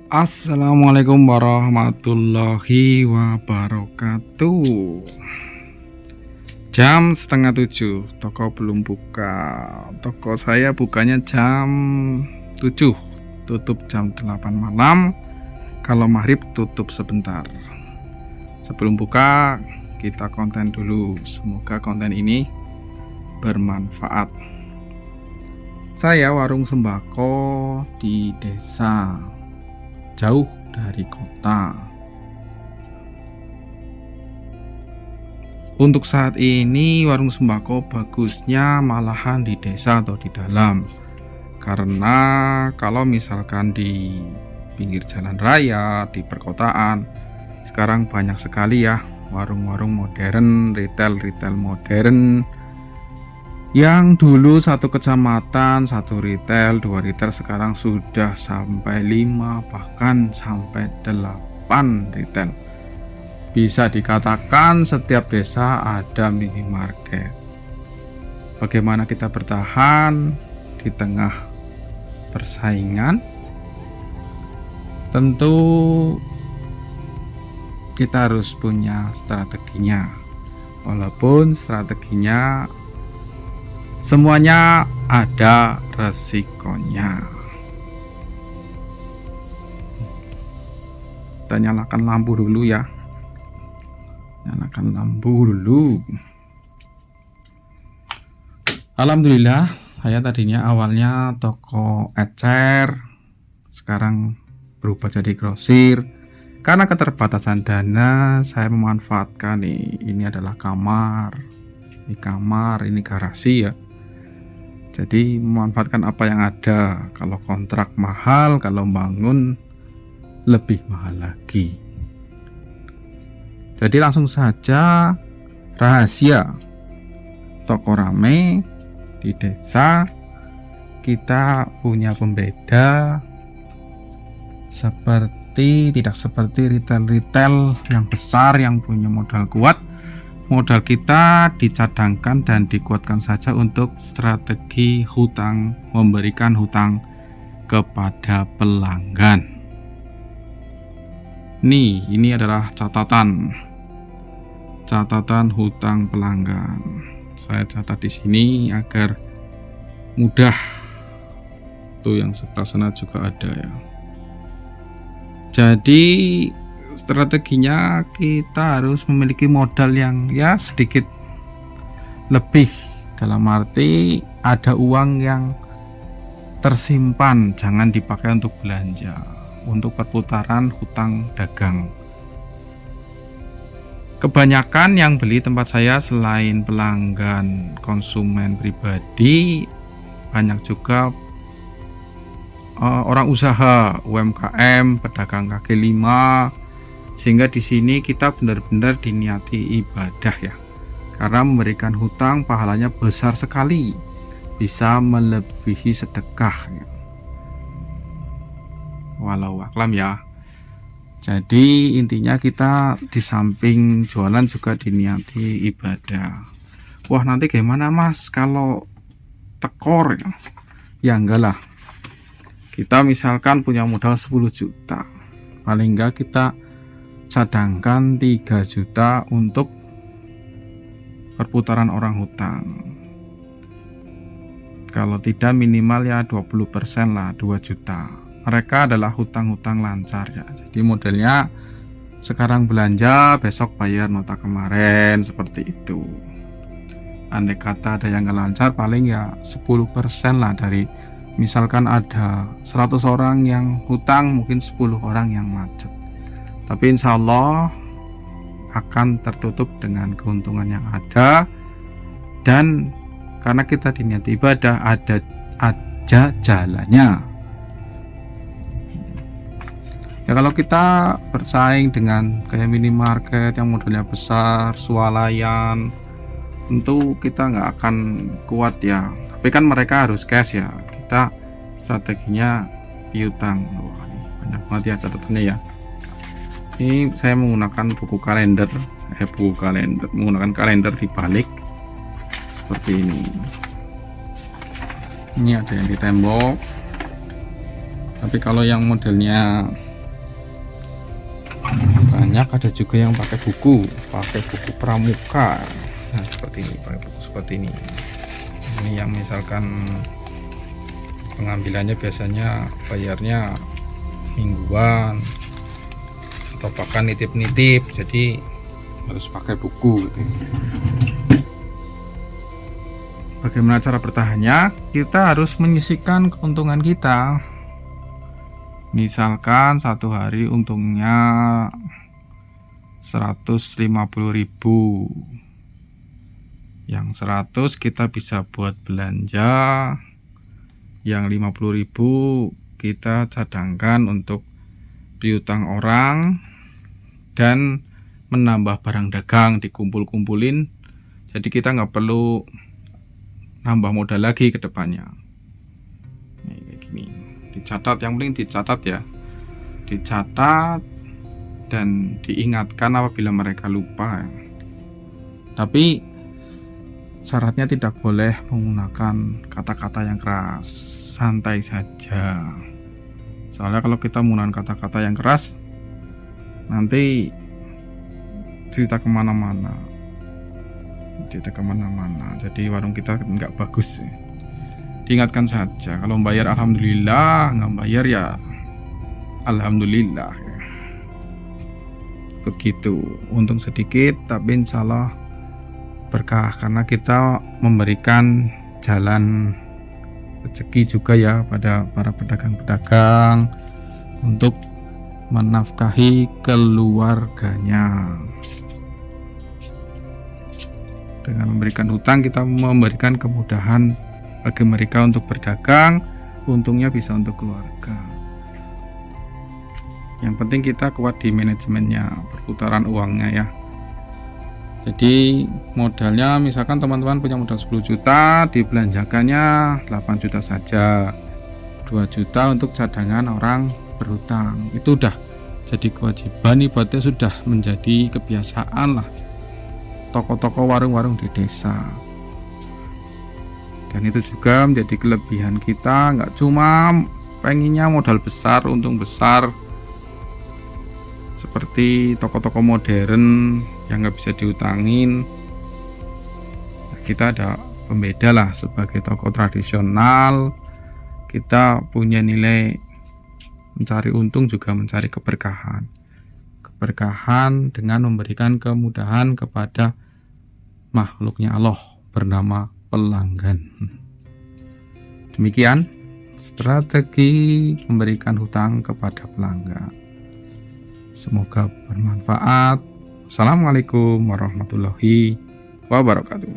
Assalamualaikum warahmatullahi wabarakatuh. Jam setengah 7, toko belum buka. Toko saya bukanya jam 7, tutup jam 8 malam. Kalau maghrib tutup sebentar. Sebelum buka, kita konten dulu. Semoga konten ini bermanfaat. Saya warung sembako di desa, jauh dari kota. Untuk saat ini warung sembako bagusnya malahan di desa atau di dalam. Karena kalau misalkan di pinggir jalan raya, di perkotaan, sekarang banyak sekali ya warung-warung modern, retail modern, yang dulu satu kecamatan, satu retail, dua retail, sekarang sudah sampai 5 bahkan sampai 8 retail. Bisa dikatakan setiap desa ada minimarket. Bagaimana kita bertahan di tengah persaingan? Tentu kita harus punya strateginya. Walaupun strateginya semuanya ada resikonya. Kita nyalakan lampu dulu ya. Nyalakan lampu dulu. Alhamdulillah, saya tadinya awalnya toko ecer, sekarang berubah jadi grosir. Karena keterbatasan dana, saya memanfaatkan ini adalah kamar. Ini kamar, ini garasi ya. Jadi memanfaatkan apa yang ada. Kalau kontrak mahal, kalau bangun lebih mahal lagi. Jadi langsung saja rahasia toko rame di desa, kita punya pembeda tidak seperti retail yang besar yang punya modal kuat. Modal kita dicadangkan dan dikuatkan saja untuk strategi hutang, memberikan hutang kepada pelanggan. Ini adalah catatan hutang pelanggan. Saya catat di sini agar mudah. Tuh yang sebelah sana juga ada ya. Jadi strateginya kita harus memiliki modal yang ya sedikit lebih, dalam arti ada uang yang tersimpan, jangan dipakai untuk belanja, untuk perputaran hutang dagang. Kebanyakan yang beli tempat saya selain pelanggan konsumen pribadi, banyak juga orang usaha, UMKM, pedagang kaki lima. Sehingga di sini kita benar-benar diniati ibadah ya. Karena memberikan hutang pahalanya besar sekali, bisa melebihi sedekah ya. Walau aklam ya. Jadi intinya kita di samping jualan juga diniati ibadah. Wah, nanti gimana mas kalau tekor ya? Ya enggak lah. Kita misalkan punya modal 10 juta, paling enggak kita cadangkan 3 juta untuk perputaran orang hutang. Kalau tidak minimal ya 20% lah, 2 juta. Mereka adalah hutang-hutang lancar ya. Jadi modelnya sekarang belanja, besok bayar nota kemarin, seperti itu. Andai kata ada yang nggak lancar, paling ya 10% lah dari, misalkan ada 100 orang yang hutang, mungkin 10 orang yang macet. Tapi insya Allah akan tertutup dengan keuntungan yang ada. Dan karena kita diniati ibadah, ada aja jalannya. Ya kalau kita bersaing dengan kayak minimarket yang modalnya besar, swalayan, tentu kita nggak akan kuat ya. Tapi kan mereka harus cash ya. Kita strateginya piutang. Wah, ini banyak banget ya catatannya ya. Ini saya menggunakan menggunakan kalender dibalik seperti ini. Ini ada yang di tembok. Tapi kalau yang modelnya banyak, ada juga yang pakai buku pramuka. Nah seperti ini, pakai buku seperti ini. Ini yang misalkan pengambilannya biasanya bayarnya mingguan atau bahkan nitip-nitip, jadi harus pakai buku gitu. Bagaimana cara bertahannya? Kita harus menyisihkan keuntungan kita. Misalkan satu hari untungnya 150.000, yang 100 kita bisa buat belanja, yang 50.000 kita cadangkan untuk piutang orang dan menambah barang dagang, dikumpul-kumpulin, jadi kita nggak perlu nambah modal lagi ke depannya. Nih, kayak gini. Dicatat, yang penting dicatat ya, dicatat dan diingatkan apabila mereka lupa. Tapi syaratnya tidak boleh menggunakan kata-kata yang keras, santai saja. Soalnya kalau kita menggunakan kata-kata yang keras, nanti cerita kemana-mana, jadi warung kita nggak bagus. Diingatkan saja, kalau bayar alhamdulillah, nggak bayar ya alhamdulillah. Begitu, untung sedikit tapi insyaallah berkah, karena kita memberikan jalan rezeki juga ya pada para pedagang-pedagang untuk menafkahi keluarganya. Dengan memberikan hutang, kita memberikan kemudahan bagi mereka untuk berdagang, untungnya bisa untuk keluarga. Yang penting kita kuat di manajemennya, perputaran uangnya ya. Jadi modalnya, misalkan teman-teman punya modal 10 juta, dibelanjakannya 8 juta saja, 2 juta untuk cadangan orang berhutang. Itu udah jadi kewajiban, ibaratnya sudah menjadi kebiasaan lah toko-toko warung-warung di desa. Dan itu juga menjadi kelebihan kita, nggak cuma pengennya modal besar, untung besar seperti toko-toko modern yang nggak bisa diutangin. Nah, kita ada pembeda lah, sebagai toko tradisional kita punya nilai mencari untung juga mencari keberkahan dengan memberikan kemudahan kepada makhluknya Allah bernama pelanggan. Demikian strategi memberikan hutang kepada pelanggan. Semoga bermanfaat. Assalamualaikum warahmatullahi wabarakatuh.